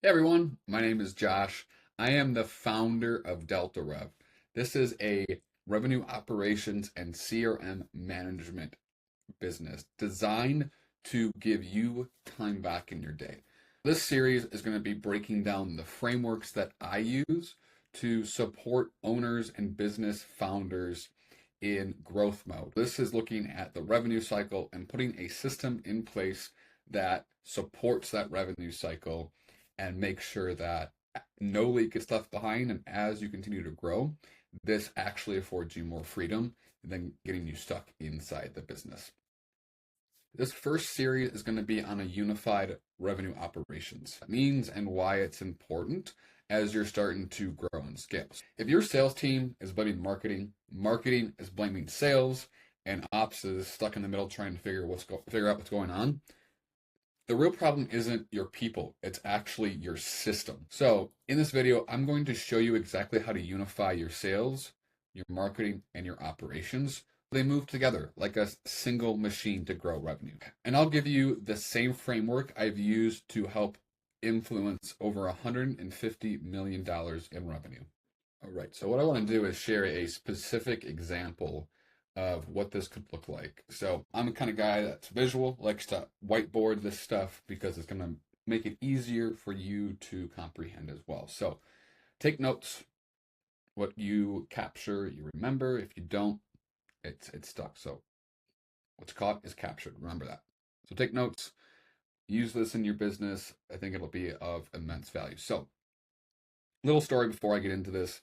Hey everyone, my name is Josh. I am the founder of Delta Rev. This is a revenue operations and CRM management business designed to give you time back in your day. This series is going to be breaking down the frameworks that I use to support owners and business founders in growth mode. This is looking at the revenue cycle and putting a system in place that supports that revenue cycle and make sure that no leak gets left behind. And as you continue to grow, this actually affords you more freedom than getting you stuck inside the business. This first series is going to be on a unified revenue operations. It means and why it's important as you're starting to grow and scale. If your sales team is blaming marketing, marketing is blaming sales, and ops is stuck in the middle trying to figure out what's going on, the real problem isn't your people, it's actually your system. So in this video, I'm going to show you exactly how to unify your sales, your marketing, and your operations. They move together like a single machine to grow revenue. And I'll give you the same framework I've used to help influence over $150 million in revenue. All right, so what I want to do is share a specific example of what this could look like. So I'm the kind of guy that's visual, likes to whiteboard this stuff because it's going to make it easier for you to comprehend as well. So take notes. What you capture, you remember. If you don't, it's stuck. So what's caught is captured. Remember that. So take notes. Use this in your business. I think it'll be of immense value. So, little story before I get into this.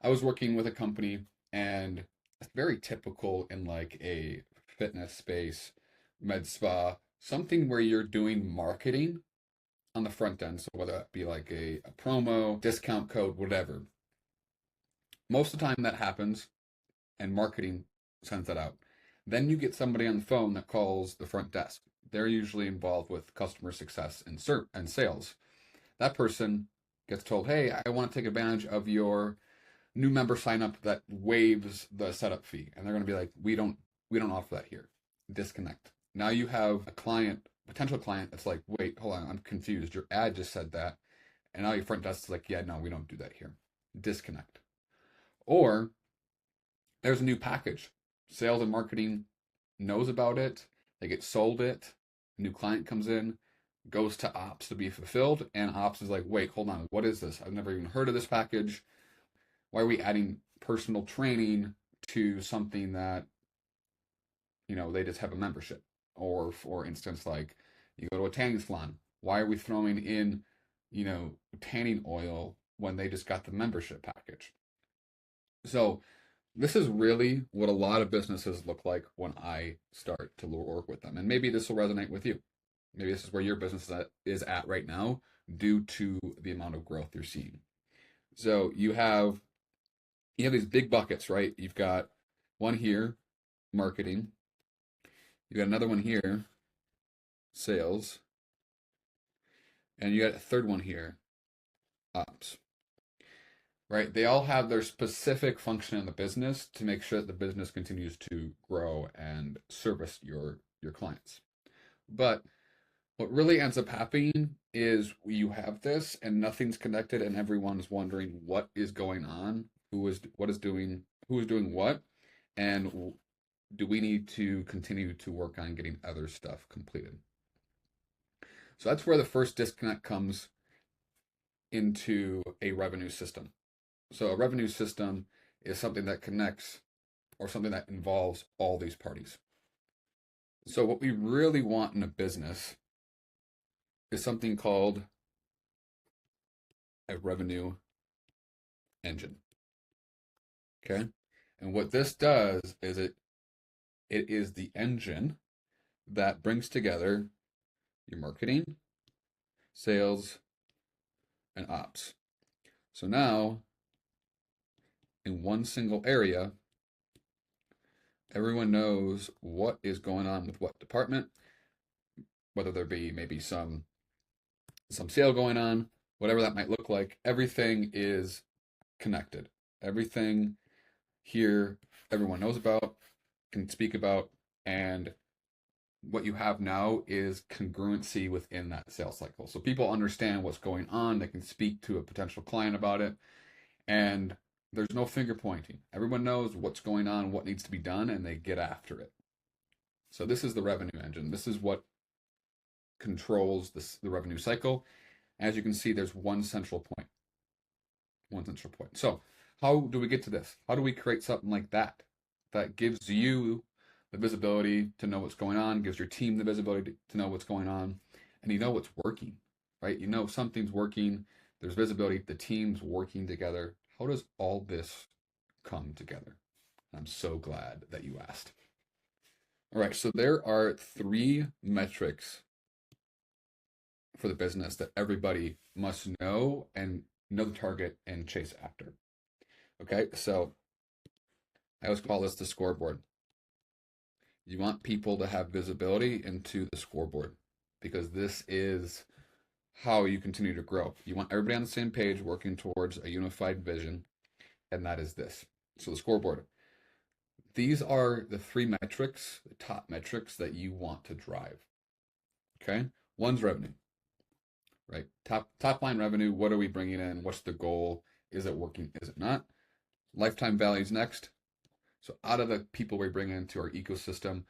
I was working with a company, and it's very typical in like a fitness space, med spa, something where you're doing marketing on the front end. So whether that be like a promo, discount code, whatever. Most of the time that happens and marketing sends that out. Then you get somebody on the phone that calls the front desk. They're usually involved with customer success and sales. That person gets told, hey, I want to take advantage of your new member sign up that waives the setup fee. And they're going to be like, we don't offer that here. Disconnect. Now you have a client, potential client that's like, wait, hold on, I'm confused. Your ad just said that. And now your front desk is like, yeah, no, we don't do that here. Disconnect. Or there's a new package. Sales and marketing knows about it. They get sold it. A new client comes in, goes to ops to be fulfilled. And ops is like, wait, hold on. What is this? I've never even heard of this package. Why are we adding personal training to something that, they just have a membership? Or for instance, like you go to a tanning salon. Why are we throwing in, tanning oil when they just got the membership package? So this is really what a lot of businesses look like when I start to work with them. And maybe this will resonate with you. Maybe this is where your business is at right now due to the amount of growth you're seeing. So you have these big buckets, right? You've got one here, marketing. You got another one here, sales. And you got a third one here, ops. Right? They all have their specific function in the business to make sure that the business continues to grow and service your clients. But what really ends up happening is you have this and nothing's connected and everyone's wondering what is going on, who is doing what, and do we need to continue to work on getting other stuff completed. So that's where the first disconnect comes into a revenue system. So a revenue system is something that connects or something that involves all these parties. So what we really want in a business is something called a revenue engine. Okay? And what this does is it is the engine that brings together your marketing, sales, and ops. So now, in one single area, everyone knows what is going on with what department, whether there be maybe some sale going on, whatever that might look like. Everything is connected. Everything here everyone knows about, can speak about, and what you have now is congruency within that sales cycle. So people understand what's going on. They can speak to a potential client about it, and there's no finger pointing. Everyone knows what's going on, what needs to be done, and they get after it. So this is the revenue engine. This is what controls the revenue cycle. As you can see, there's one central point. One central point. So how do we get to this? How do we create something like that that gives you the visibility to know what's going on, gives your team the visibility to know what's going on, and you know what's working, right? You know something's working, there's visibility, the team's working together. How does all this come together? I'm so glad that you asked. All right, so there are 3 metrics for the business that everybody must know and know the target and chase after. Okay, so I always call this the scoreboard. You want people to have visibility into the scoreboard because this is how you continue to grow. You want everybody on the same page working towards a unified vision, and that is this. So the scoreboard. These are the 3 metrics, the top metrics that you want to drive. Okay? One's revenue, right? Top line revenue, what are we bringing in? What's the goal? Is it working? Is it not? Lifetime value is next. So out of the people we bring into our ecosystem,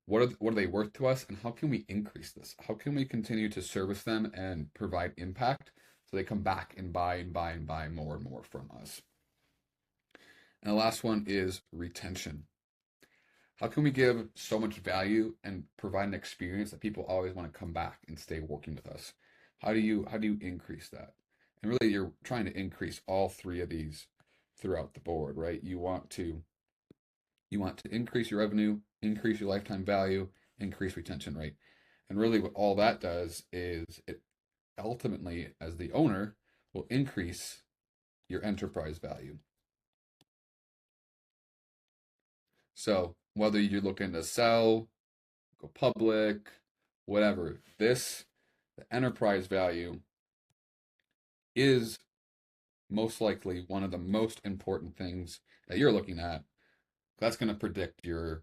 what are they worth to us, and how can we increase this? How can we continue to service them and provide impact so they come back and buy and buy and buy more and more from us? And the last one is retention. How can we give so much value and provide an experience that people always want to come back and stay working with us? How do you increase that? And really, you're trying to increase all 3 of these throughout the board, right? You want to increase your revenue, increase your lifetime value, increase retention rate. And really what all that does is it ultimately, as the owner, will increase your enterprise value. So whether you're looking to sell, go public, whatever, the enterprise value is most likely one of the most important things that you're looking at. That's going to predict your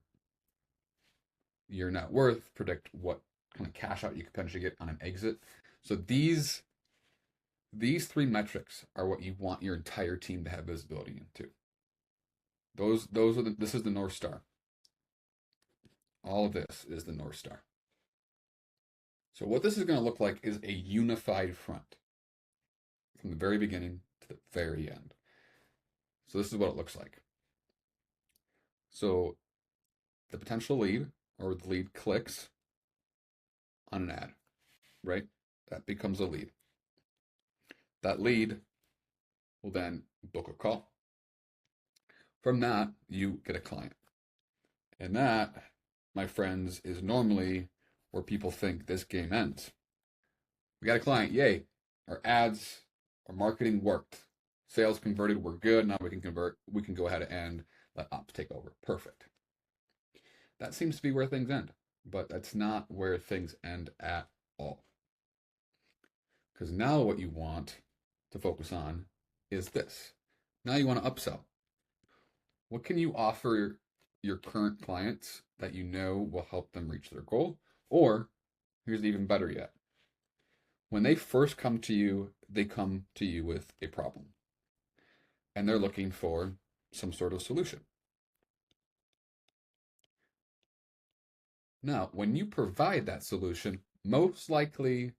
net worth, predict what kind of cash out you could potentially get on an exit. So these 3 metrics are what you want your entire team to have visibility into. This is the North Star. All of this is the North Star. So what this is going to look like is a unified front from the very beginning to the very end. So this is what it looks like. So the potential lead or the lead clicks on an ad, right? That becomes a lead. That lead will then book a call. From that, you get a client. And that, my friends, is normally where people think this game ends. We got a client, yay. Our ads, our marketing worked. Sales converted, we're good. Now we can convert. We can go ahead and let ops take over. Perfect. That seems to be where things end, but that's not where things end at all. Because now what you want to focus on is this. Now you want to upsell. What can you offer your current clients that you know will help them reach their goal? Or, here's even better yet. When they first come to you, they come to you with a problem. And they're looking for some sort of solution. Now, when you provide that solution, most likely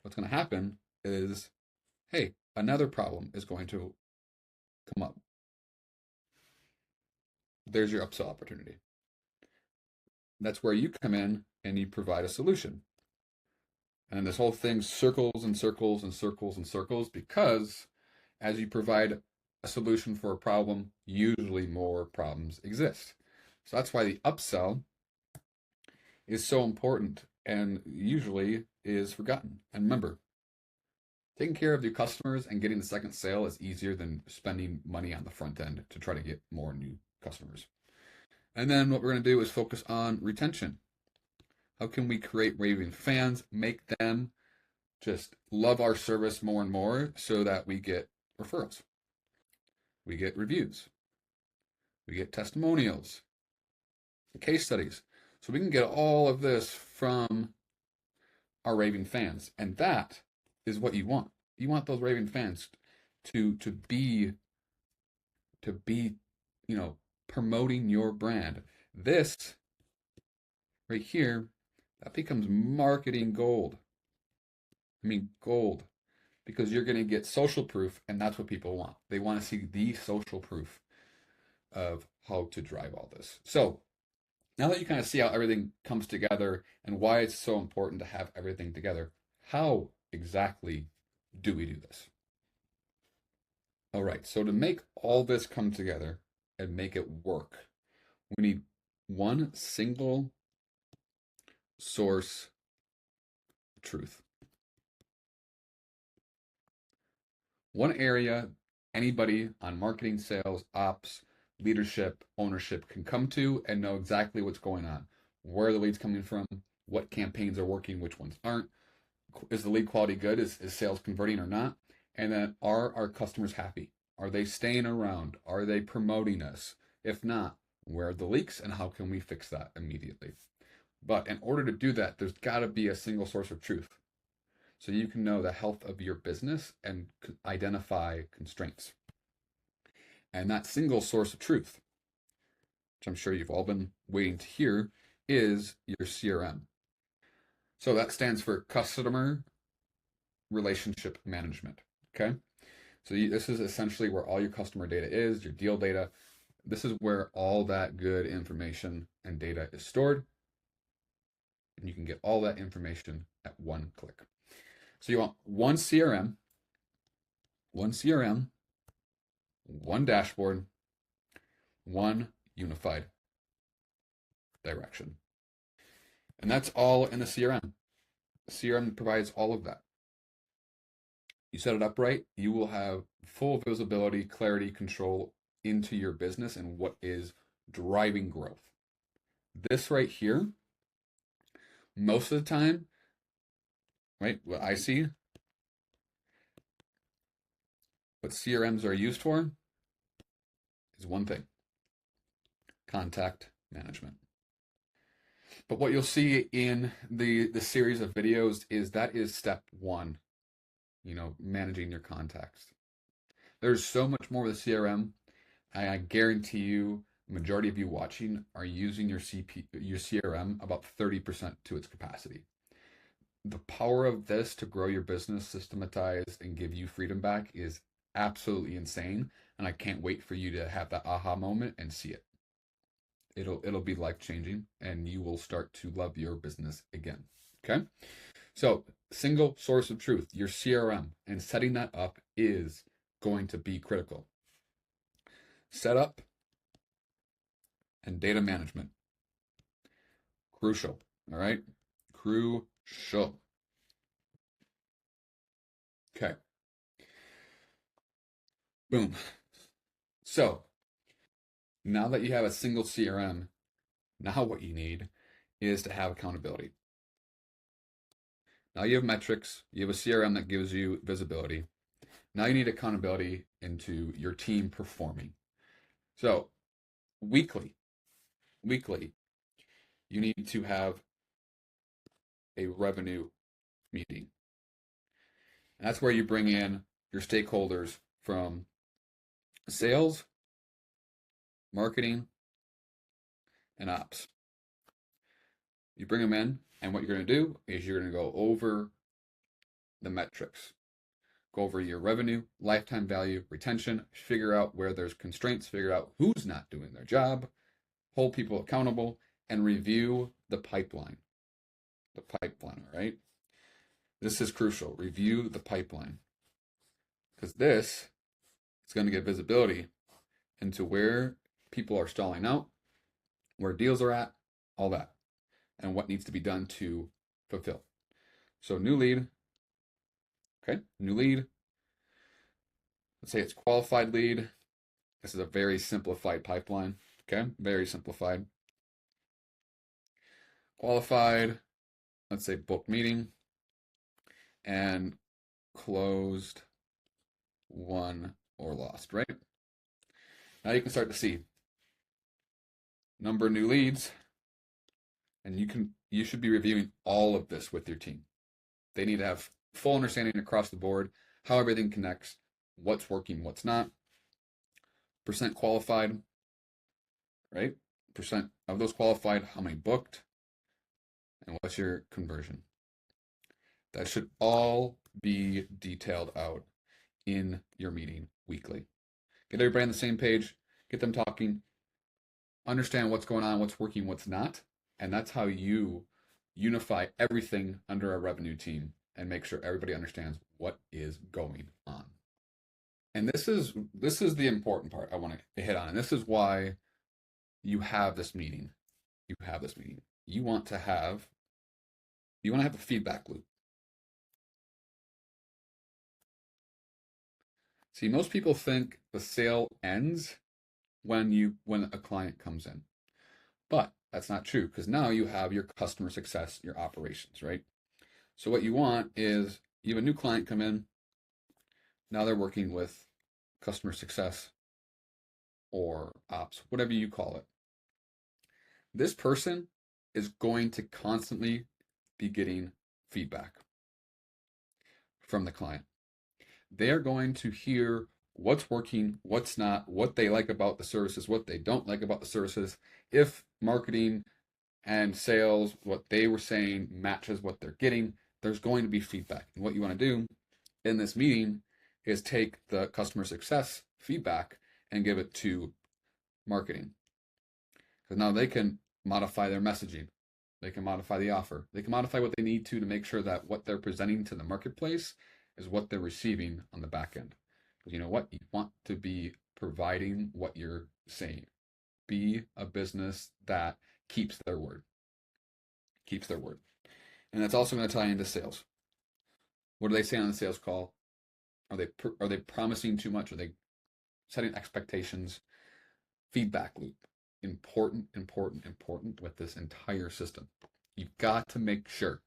what's going to happen is, hey, another problem is going to come up. There's your upsell opportunity. That's where you come in and you provide a solution. And then this whole thing circles and circles and circles and circles because as you provide a solution for a problem, usually more problems exist. So that's why the upsell is so important and usually is forgotten. And remember, taking care of your customers and getting the second sale is easier than spending money on the front end to try to get more new customers. And then what we're going to do is focus on retention. How can we create raving fans, make them just love our service more and more so that we get referrals, we get reviews, we get testimonials, case studies. So we can get all of this from our raving fans, and that is what you want. You want those raving fans to be to be, you know, promoting your brand. This right here, that becomes marketing gold. I mean, gold, because you're going to get social proof, and that's what people want. They want to see the social proof of how to drive all this. So now that you kind of see how everything comes together and why it's so important to have everything together, how exactly do we do this? All right, so to make all this come together and make it work, we need one single source of truth. One area anybody on marketing, sales, ops, leadership, ownership can come to and know exactly what's going on. Where are the leads coming from? What campaigns are working? Which ones aren't? Is the lead quality good? Is sales converting or not? And then are our customers happy? Are they staying around? Are they promoting us? If not, where are the leaks and how can we fix that immediately? But in order to do that, there's got to be a single source of truth so you can know the health of your business and identify constraints. And that single source of truth, which I'm sure you've all been waiting to hear, is your CRM. So that stands for customer relationship management. Okay. So this is essentially where all your customer data is, your deal data. This is where all that good information and data is stored. And you can get all that information at one click. So you want one CRM, one dashboard, one unified direction. And that's all in the CRM. The CRM provides all of that. You set it up right, you will have full visibility, clarity, control into your business and what is driving growth. This right here, most of the time, right, what I see, what CRMs are used for is one thing: contact management. But what you'll see in the series of videos is that is step one, managing your contacts. There's so much more with the CRM. I guarantee you, the majority of you watching are using your CRM about 30% to its capacity. The power of this to grow your business, systematize, and give you freedom back is absolutely insane. And I can't wait for you to have that aha moment and see it. It'll be life changing, and you will start to love your business again. Okay. So, single source of truth, your CRM, and setting that up is going to be critical. Setup and data management. Crucial. All right. Crucial. Okay. Boom. So, now that you have a single CRM, now what you need is to have accountability. Now you have metrics, you have a CRM that gives you visibility. Now you need accountability into your team performing. So, weekly, you need to have a revenue meeting. And that's where you bring in your stakeholders from sales, marketing, and ops. You bring them in, and what you're going to do is you're going to go over the metrics, go over your revenue, lifetime value, retention, figure out where there's constraints, figure out who's not doing their job, hold people accountable, and review the pipeline. The pipeline, all right? This is crucial. Review the pipeline, because this is going to get visibility into where people are stalling out, where deals are at, all that, and what needs to be done to fulfill. So new lead, okay, new lead. Let's say it's qualified lead. This is a very simplified pipeline, okay, very simplified. Qualified, let's say book meeting, and closed, won, or lost, right? Now you can start to see number of new leads And you should be reviewing all of this with your team. They need to have full understanding across the board how everything connects, what's working, what's not, percent qualified, right? Percent of those qualified, how many booked, and what's your conversion. That should all be detailed out in your meeting weekly. Get everybody on the same page, get them talking, understand what's going on, what's working, what's not, and that's how you unify everything under a revenue team and make sure everybody understands what is going on. And this is the important part I want to hit on, and this is why you have this meeting. You have this meeting. You want to have a feedback loop. See, most people think the sale ends when a client comes in. But that's not true because now you have your customer success, your operations, right? So what you want is you have a new client come in. Now they're working with customer success or ops, whatever you call it. This person is going to constantly be getting feedback from the client. They're going to hear what's working, what's not, what they like about the services, what they don't like about the services. If marketing and sales, what they were saying matches what they're getting, there's going to be feedback. And what you want to do in this meeting is take the customer success feedback and give it to marketing. Because now they can modify their messaging. They can modify the offer. They can modify what they need to make sure that what they're presenting to the marketplace is what they're receiving on the back end. Because you know what? You want to be providing what you're saying. Be a business that keeps their word. Keeps their word. And that's also going to tie into sales. What do they say on the sales call? Are they promising too much? Are they setting expectations? Feedback loop. Important, important, important with this entire system. You've got to make sure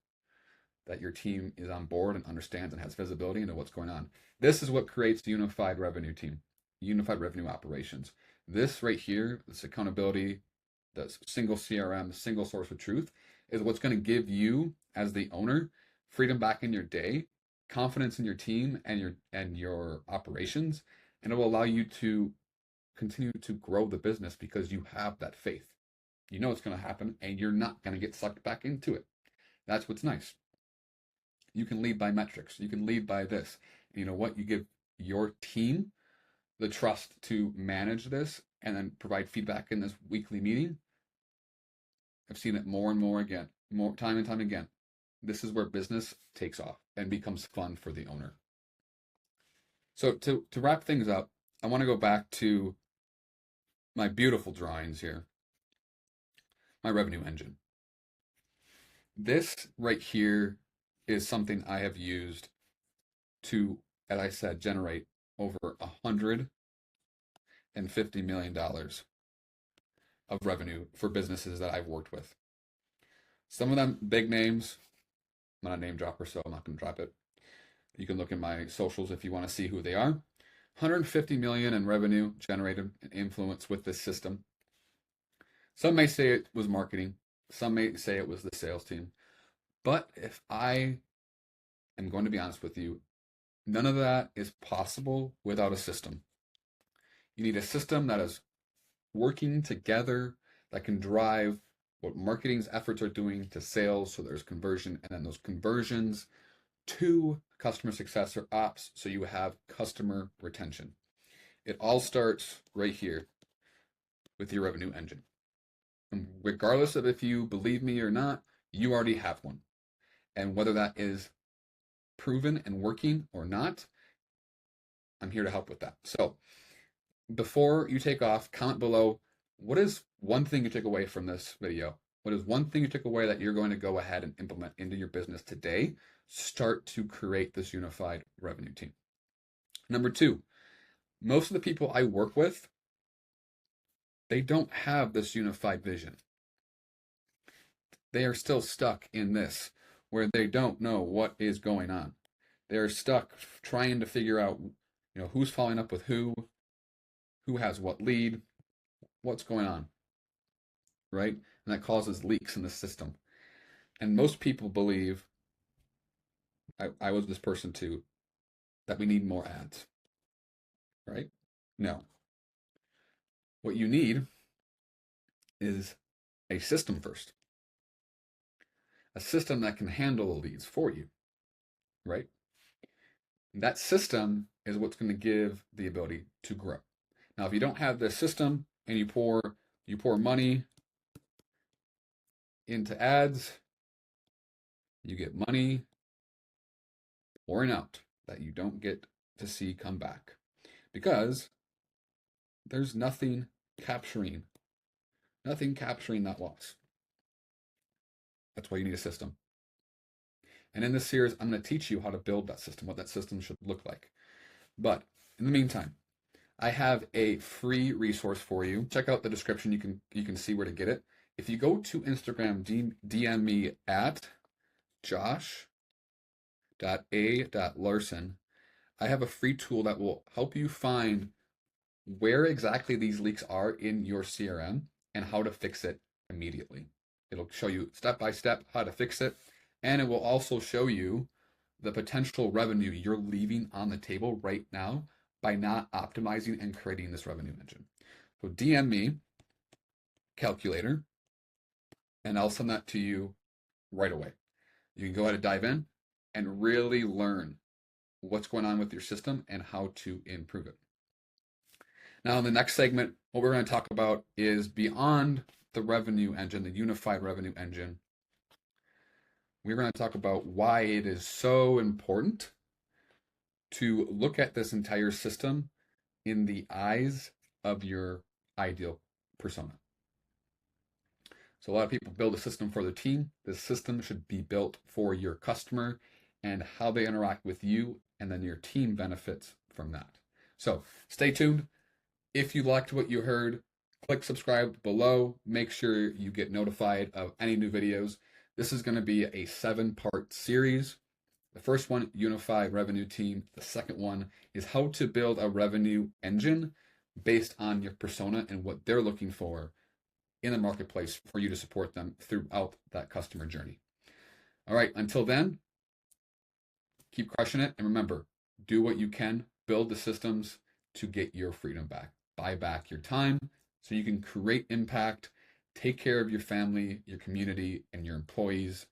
that your team is on board and understands and has visibility into what's going on. This is what creates the unified revenue team, unified revenue operations. This right here, this accountability, the single CRM, single source of truth, is what's going to give you, as the owner, freedom back in your day, confidence in your team and your operations, and it will allow you to continue to grow the business because you have that faith. You know it's going to happen, and you're not going to get sucked back into it. That's what's nice. You can lead by metrics. You can lead by this. And you know what? You give your team the trust to manage this and then provide feedback in this weekly meeting. I've seen it more and more again, more time and time again. This is where business takes off and becomes fun for the owner. So to wrap things up, I want to go back to my beautiful drawings here, my revenue engine. This right here is something I have used to, as I said, generate over $150 million of revenue for businesses that I've worked with. Some of them big names. I'm not a name dropper, so I'm not going to drop it. You can look in my socials if you want to see who they are. 150 million in revenue generated and influence with this system. Some may say it was marketing. Some may say it was the sales team. But if I am going to be honest with you, none of that is possible without a system. You need a system that is working together, that can drive what marketing's efforts are doing to sales, so there's conversion, and then those conversions to customer success or ops, so you have customer retention. It all starts right here with your revenue engine. And regardless of if you believe me or not, you already have one. And whether that is proven and working or not, I'm here to help with that. So before you take off, comment below, what is one thing you took away from this video? What is one thing you took away that you're going to go ahead and implement into your business today? Start to create this unified revenue team. Number two, most of the people I work with, they don't have this unified vision. They are still stuck in this, where they don't know what is going on. They're stuck trying to figure out, who's following up with who has what lead, what's going on, right? and that causes leaks in the system. And most people believe, I was this person too, that we need more ads, right? No. What you need is a system first, a system that can handle the leads for you, right? And that system is what's going to give the ability to grow. Now, if you don't have this system and you pour money into ads, you get money pouring out that you don't get to see come back because there's capturing, nothing capturing that loss. That's why you need a system. And in this series, I'm going to teach you how to build that system, what that system should look like. But in the meantime, I have a free resource for you. Check out the description. You can see where to get it. If you go to Instagram, DM me at josh.a.larson. I have a free tool that will help you find where exactly these leaks are in your CRM and how to fix it immediately. It'll show you step by step how to fix it, and it will also show you the potential revenue you're leaving on the table right now by not optimizing and creating this revenue engine. So DM me calculator, and I'll send that to you right away. You can go ahead and dive in and really learn what's going on with your system and how to improve it. Now, in the next segment, what we're going to talk about is beyond the revenue engine, the unified revenue engine. We're going to talk about why it is so important to look at this entire system in the eyes of your ideal persona. So a lot of people build a system for their team. This system should be built for your customer and how they interact with you, and then your team benefits from that. So stay tuned. If you liked what you heard, click subscribe below. Make sure you get notified of any new videos. This is going to be a 7-part series. The first one, Unify Revenue Team. The second one is how to build a revenue engine based on your persona and what they're looking for in the marketplace for you to support them throughout that customer journey. All right, until then, keep crushing it. And remember, do what you can, build the systems to get your freedom back. Buy back your time so you can create impact, take care of your family, your community, and your employees